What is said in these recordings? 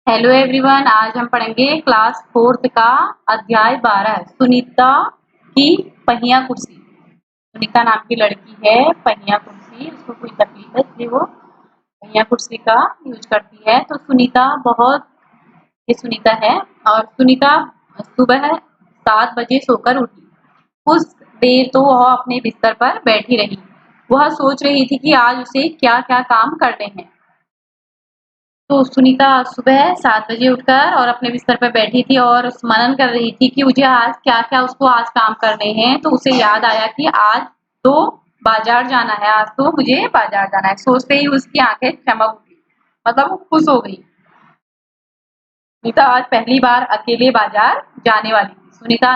Hello everyone, आज हम पढ़ेंगे क्लास फोर्थ का अध्याय 12 सुनीता की पहिया कुर्सी। सुनीता नाम की लड़की है, पहिया कुर्सी, उसको कोई तकलीफ है इसलिए वो पहिया कुर्सी का यूज करती है। तो सुनीता बहुत ये सुनीता है और सुनीता सुबह 7 बजे सोकर उठी। कुछ देर तो वह अपने बिस्तर पर बैठी रही। वह सोच रही थी कि आज उसे क्या क्या काम करने हैं। तो सुनीता सुबह 7 बजे उठकर और अपने बिस्तर पर बैठी थी और मनन कर रही थी कि मुझे आज क्या-क्या उसको आज काम करने हैं। तो उसे याद आया कि आज तो बाजार जाना है, आज तो मुझे बाजार जाना है। सोचते ही उसकी आंखें चमक उठी, मतलब वो खुश हो गई। सुनीता आज पहली बार अकेले बाजार जाने वाली थी। सुनीता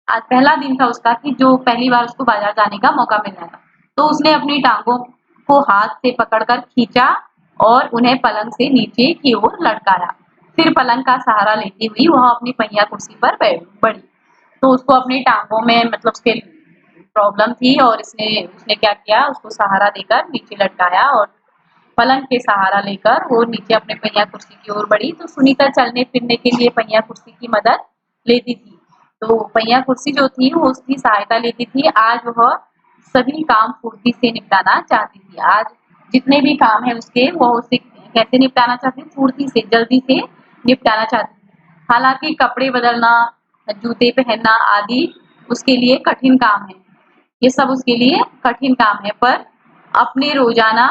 आज पहला दिन था उसका कि जो पहली बार उसको बाजार जाने का मौका मिल रहा था। तो उसने अपनी टांगों को हाथ से पकड़कर खींचा और उन्हें पलंग से नीचे की ओर लटकाया। फिर पलंग का सहारा लेती हुई वह अपनी पहिया कुर्सी पर बढ़ी। तो उसको अपनी टांगों में मतलब उसके प्रॉब्लम थी और इसने उसने क्या किया, उसको सहारा देकर नीचे लटकाया और पलंग के सहारा लेकर वो नीचे अपने पहिया कुर्सी की ओर बढ़ी। तो सुनीता चलने फिरने के लिए पहिया कुर्सी की मदद लेती थी। तो पहिया कुर्सी जो थी वो उसकी सहायता लेती थी। आज वह सभी काम फुर्ती से निपटाना चाहती थी। आज जितने भी काम है उसके वो उसे कैसे निपटाना चाहती थी, फुर्ती से जल्दी से निपटाना चाहती थी। हालांकि कपड़े बदलना, जूते पहनना आदि उसके लिए कठिन काम है। ये सब उसके लिए कठिन काम है, पर अपने रोजाना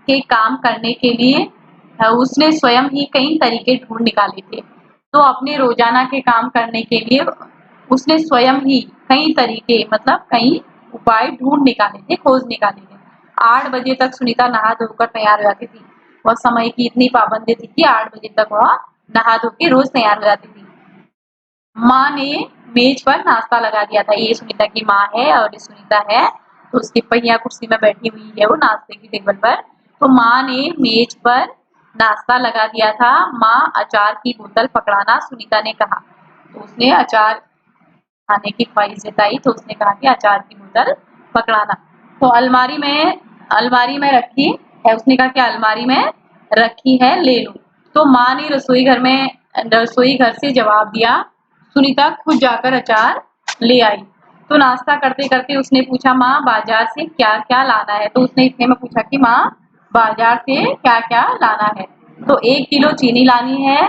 के काम करने के लिए उसने स्वयं ही कई तरीके ढूंढ निकाले थे। तो अपने रोजाना के काम करने के लिए उसने स्वयं ही कई तरीके मतलब कई उपाय ढूंढ निकाले थे, खोज निकाले थे। 8 बजे तक सुनीता नहा धोकर तैयार हो जाती थी। वह समय की इतनी पाबंदी थी कि 8 बजे तक वह नहा धो के रोज तैयार हो जाती थी। माँ ने मेज पर नाश्ता लगा दिया था। ये सुनीता की माँ है और ये सुनीता है, तो उसकी पहिया कुर्सी में बैठी हुई है वो नाश्ते की टेबल पर। तो माँ ने मेज पर नाश्ता लगा दिया था। माँ अचार की बोतल पकड़ाना, सुनीता ने कहा। तो उसने अचार खाने की ख्वाहिश जताई तो उसने कहा कि अचार की बोतल पकड़ाना। तो अलमारी में रखी है, उसने कहा कि अलमारी में रखी है, ले लो। तो माँ ने रसोई घर से जवाब दिया। सुनीता खुद जाकर अचार ले आई। तो नाश्ता करते करते उसने पूछा, माँ बाजार से क्या क्या लाना है। तो उसने इतने में पूछा कि माँ बाजार से क्या क्या लाना है। तो 1 किलो चीनी लानी है,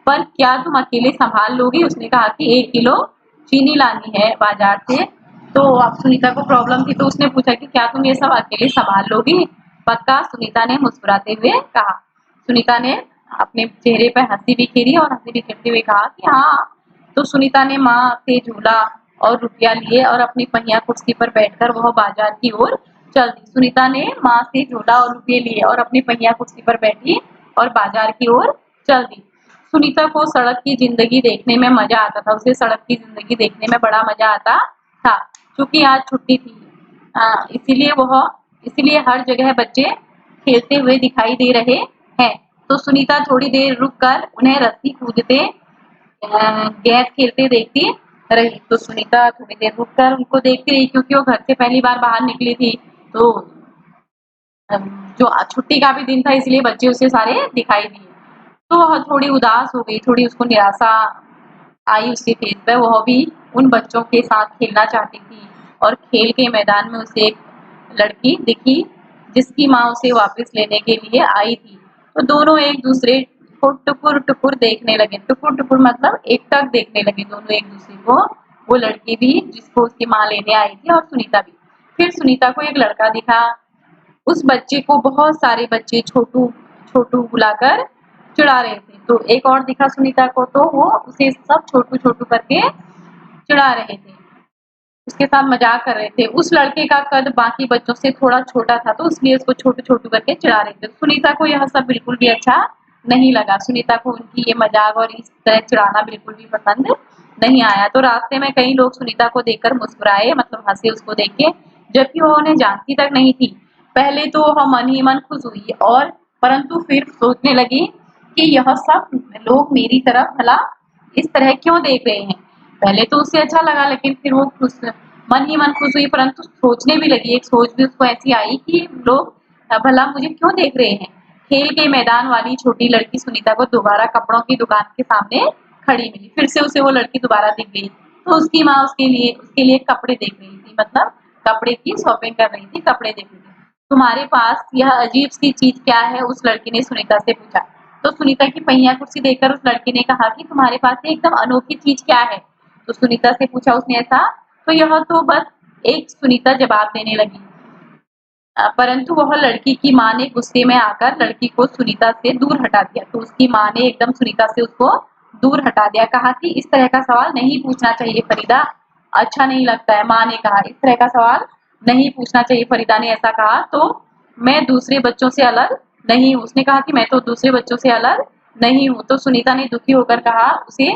पर क्या तुम अकेले संभाल लोगी। उसने कहा कि 1 किलो चीनी लानी है बाजार से। तो अब सुनीता को प्रॉब्लम थी तो उसने पूछा कि क्या तुम ये सब अकेले संभाल लोगी। पक्का, सुनीता ने मुस्कुराते हुए कहा। सुनीता ने अपने चेहरे पर हंसी बिखेरी और हंसी बिखेरते हुए कहा कि हाँ। तो सुनीता ने माँ से झूला और रुपया लिए और अपनी पहिया कुर्सी पर बैठकर वह बाजार की ओर चल दी। सुनीता ने माँ से झूला और रुपये लिए और अपनी पहिया कुर्सी पर बैठी और बाजार की ओर चल दी। सुनीता को सड़क की जिंदगी देखने में मजा आता था। उसे सड़क की जिंदगी देखने में बड़ा मजा आता था। क्योंकि आज छुट्टी थी, इसीलिए हर जगह बच्चे खेलते हुए दिखाई दे रहे हैं। तो सुनीता थोड़ी देर रुककर उन्हें रस्सी कूदते गेंद खेलते देखती रही। तो सुनीता थोड़ी देर रुककर उनको देखती रही क्योंकि वो घर से पहली बार बाहर निकली थी। तो जो छुट्टी का भी दिन था इसलिए बच्चे उसे सारे दिखाई दिए। तो वह थोड़ी उदास हो गई, थोड़ी उसको निराशा आई उसके फेस पे। वह भी उन बच्चों के साथ खेलना चाहती थी और खेल के मैदान में उसे एक लड़की दिखी जिसकी माँ उसे वापस लेने के लिए आई थी। तो दोनों एक दूसरे को टुकुर टुकुर देखने लगे। टुकुर टुकुर मतलब एकटक देखने लगे दोनों एक दूसरे को। वो लड़की भी जिसको उसकी माँ लेने आई थी और सुनीता भी। फिर सुनीता को एक लड़का दिखा। उस बच्चे को बहुत सारे बच्चे छोटू छोटू बुलाकर चिढ़ा रहे थे। तो एक और दिखा सुनीता को, तो वो उसे सब छोटू छोटू करके चिढ़ा रहे थे, उसके साथ मजाक कर रहे थे। उस लड़के का कद बाकी बच्चों से थोड़ा छोटा था तो इसलिए उसको छोटू छोटू करके चिढ़ा रहे थे। सुनीता को यह सब बिल्कुल भी अच्छा नहीं लगा। सुनीता को उनकी ये मजाक और इस तरह चिढ़ाना बिल्कुल भी पसंद नहीं आया। तो रास्ते में कई लोग सुनीता को देखकर मुस्कुराए, मतलब हंसे उसको देख के, जबकि वो उन्हें जानती तक नहीं थी। पहले तो वह मन ही मन खुश हुई और परंतु फिर सोचने लगी कि यह सब लोग मेरी तरफ भला इस तरह क्यों देख रहे हैं। पहले तो उसे अच्छा लगा लेकिन फिर वो मन ही मन खुश हुई, परंतु सोचने भी लगी। एक सोच भी उसको ऐसी आई कि लोग भला मुझे क्यों देख रहे हैं। खेल के मैदान वाली छोटी लड़की सुनीता को दोबारा कपड़ों की दुकान के सामने खड़ी मिली। फिर से उसे वो लड़की दोबारा दिख गई। तो उसकी माँ उसके लिए कपड़े देख रही थी, मतलब कपड़े की शॉपिंग कर रही थी, कपड़े देख रही थी। तुम्हारे पास यह अजीब सी चीज क्या है? उस लड़की ने सुनीता से पूछा। तो सुनीता की पहिया कुर्सी देखकर उस लड़की ने कहा कि तुम्हारे पास ये एकदम अनोखी चीज क्या है? तो सुनीता से पूछा उसने ऐसा। तो यह तो बस एक सुनीता जवाब देने लगी। परंतु वह लड़की की माँ ने गुस्से में आकर लड़की को सुनीता से दूर हटा दिया। तो उसकी माँ ने एकदम सुनीता से उसको दूर हटा दिया, कहा कि इस तरह का सवाल नहीं पूछना चाहिए फरीदा, अच्छा नहीं लगता है। माँ ने कहा इस तरह का सवाल नहीं पूछना चाहिए। फरीदा ने ऐसा कहा तो मैं दूसरे बच्चों से अलग नहीं हूँ। उसने कहा कि मैं तो दूसरे बच्चों से अलग नहीं हूँ। तो सुनीता ने दुखी होकर कहा उसे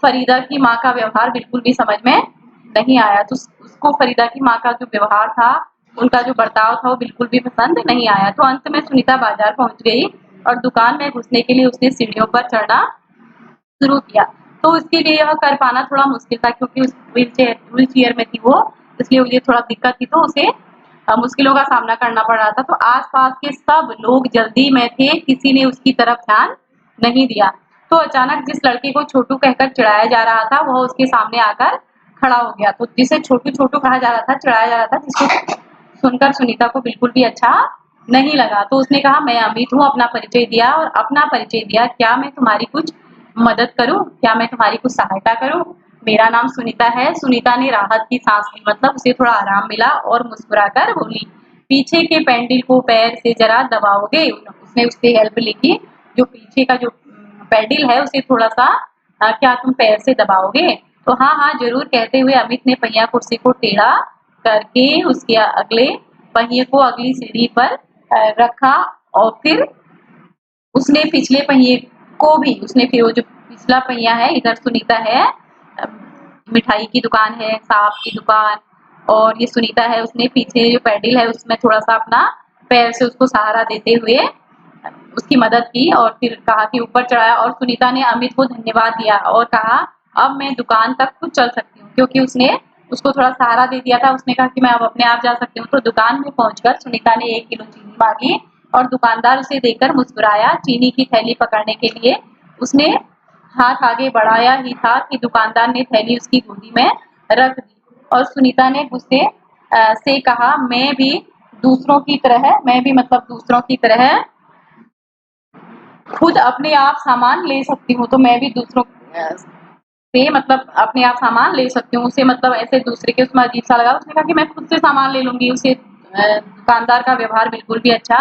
फरीदा की माँ का व्यवहार बिल्कुल भी समझ में नहीं आया। तो उसको फरीदा की माँ का जो व्यवहार था, उनका जो बर्ताव था, वो बिल्कुल भी पसंद नहीं आया। तो अंत में सुनीता बाजार पहुंच गई और दुकान में घुसने के लिए उसने सीढ़ियों पर चढ़ना शुरू किया। तो उसके लिए यह कर पाना थोड़ा मुश्किल था, क्योंकि उस व्हील चेयर में थी वो, इसलिए मुझे थोड़ा दिक्कत थी। तो उसे मुश्किलों का सामना करना पड़ रहा था। तो आसपास के सब लोग जल्दी में थे, किसी ने उसकी तरफ ध्यान नहीं दिया। तो अचानक जिस लड़के को छोटू कहकर चिढ़ाया जा रहा था, वह उसके सामने आकर खड़ा हो गया। तो जिसे छोटू छोटू कहा जा रहा था, चिढ़ाया जा रहा था, जिसको सुनकर सुनीता को बिल्कुल भी अच्छा नहीं लगा। तो उसने कहा मैं अमित हूँ, अपना परिचय दिया और अपना परिचय दिया। क्या मैं तुम्हारी कुछ मदद करूं? क्या मैं तुम्हारी कुछ सहायता करूं? मेरा नाम सुनीता है। सुनीता ने राहत की सांस ली, मतलब उसे थोड़ा आराम मिला और मुस्कुराकर बोली, पीछे के पैंडल को पैर से जरा दबाओगे? उसने उससे हेल्प ली कि जो पीछे का जो पैडल है उसे थोड़ा सा क्या तुम पैर से दबाओगे? तो हाँ हाँ जरूर, कहते हुए अमित ने पहिया कुर्सी को टेढ़ा करके उसके अगले पहिए को अगली सीढ़ी पर रखा और फिर उसने पिछले पहिए को भी, उसने फिर वो जो पिछला पहिया है, इधर सुनीता है, मिठाई की दुकान है, साफ की दुकान, और ये सुनीता है, उसने पीछे जो पैडल है उसमें थोड़ा सा अपना पैर से उसको सहारा देते हुए उसकी मदद की और फिर कहा कि ऊपर चढ़ाया। और सुनीता ने अमित को धन्यवाद दिया और कहा अब मैं दुकान तक खुद चल सकती हूँ, क्योंकि उसने उसको थोड़ा सहारा दे दिया था। उसने कहा कि मैं अब अपने आप जा सकती हूँ। तो दुकान में पहुंचकर सुनीता ने 1 किलो चीनी मांगी और दुकानदार उसे देकर मुस्कुराया। चीनी की थैली पकड़ने के लिए उसने हाथ आगे बढ़ाया ही था कि दुकानदार ने थैली उसकी गोदी में रख दी और सुनीता ने गुस्से से कहा मैं भी दूसरों की तरह, मैं भी मतलब दूसरों की तरह खुद अपने आप सामान ले सकती हूँ। तो मैं भी दूसरों से मतलब अपने आप सामान ले सकती हूँ। उसे मतलब ऐसे दूसरे के उसमें अजीब सा लगा। उसने कहा कि मैं खुद से सामान ले लूंगी। उसे दुकानदार का व्यवहार बिल्कुल भी अच्छा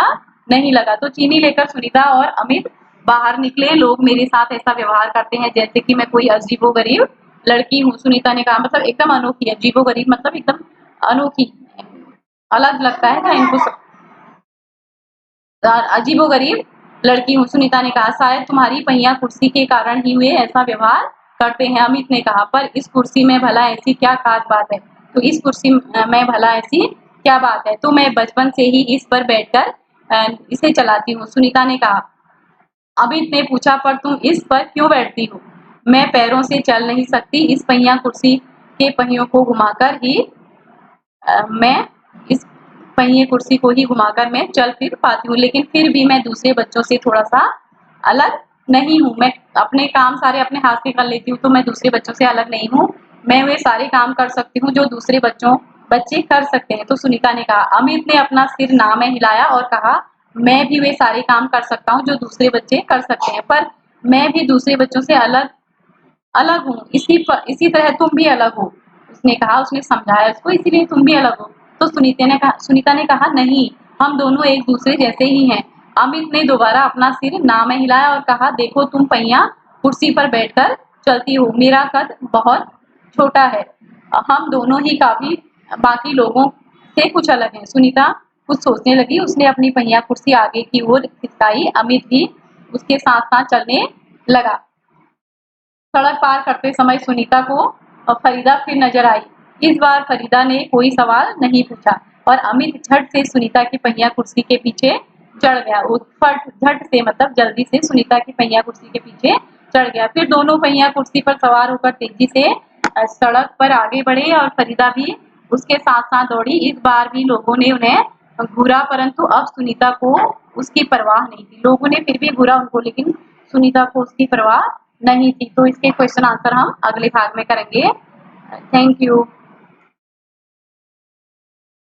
नहीं लगा। तो चीनी लेकर सुनीता और अमित बाहर निकले। लोग मेरे साथ ऐसा व्यवहार करते हैं जैसे कि मैं कोई अजीबोगरीब लड़की हूँ, सुनीता ने कहा। मतलब एकदम अनोखी, अजीबोगरीब मतलब एकदम अनोखी, अलग लगता है ना इनको सब, अजीबोगरीब लड़की हूँ, सुनीता ने कहा। शायद तुम्हारी पहिया कुर्सी के कारण ही वे ऐसा व्यवहार करते हैं, अमित ने कहा। पर इस कुर्सी में भला ऐसी क्या खास बात है? तो इस कुर्सी में भला ऐसी क्या बात है? तो मैं बचपन से ही इस पर बैठकर इसे चलाती हूँ, सुनीता ने कहा। अमित ने पूछा पर तुम इस पर क्यों बैठती हो? मैं पैरों से चल नहीं सकती। इस पहिया कुर्सी के पहियों को घुमाकर ही मैं इस पहिए कुर्सी को ही घुमाकर मैं चल फिर पाती हूँ, लेकिन फिर भी मैं दूसरे बच्चों से थोड़ा सा अलग नहीं हूँ। मैं अपने काम सारे अपने हाथ से कर लेती हूँ, तो मैं दूसरे बच्चों से अलग नहीं हूँ। मैं वे सारे काम कर सकती हूँ जो दूसरे बच्चे कर सकते हैं। तो सुनीता ने कहा। अमित ने अपना सिर ना में हिलाया और कहा मैं भी वे सारे काम कर सकता हूँ जो दूसरे बच्चे कर सकते हैं, पर मैं भी दूसरे बच्चों से अलग अलग हूँ। इसी तरह तुम भी अलग हो, उसने कहा। उसने समझाया उसको, इसीलिए तुम भी अलग हो। तो सुनीता ने कहा नहीं, हम दोनों एक दूसरे जैसे ही हैं। अमित ने दोबारा अपना सिर ना में हिलाया और कहा देखो तुम पहिया कुर्सी पर बैठकर चलती हो, मेरा कद बहुत छोटा है। हम दोनों ही काफी बाकी लोगों से कुछ अलग हैं। सुनीता कुछ सोचने लगी। उसने अपनी पहिया कुर्सी आगे की ओर खिसकाई। अमित भी उसके साथ साथ चलने लगा। सड़क पार करते समय सुनीता को फरीदा फिर नजर आई। इस बार फरीदा ने कोई सवाल नहीं पूछा और अमित झट से सुनीता की पहिया कुर्सी के पीछे चढ़ गया। फट झट से मतलब जल्दी से सुनीता की पहिया कुर्सी के पीछे चढ़ गया। फिर दोनों पहिया कुर्सी पर सवार होकर तेजी से सड़क पर आगे बढ़े और फरीदा भी उसके साथ साथ दौड़ी। इस बार भी लोगों ने उन्हें घूरा, परंतु अब सुनीता को उसकी परवाह नहीं थी। लोगों ने फिर भी घूरा उनको, लेकिन सुनीता को उसकी परवाह नहीं थी। तो इसके क्वेश्चन आंसर हम अगले भाग में करेंगे। Thank you.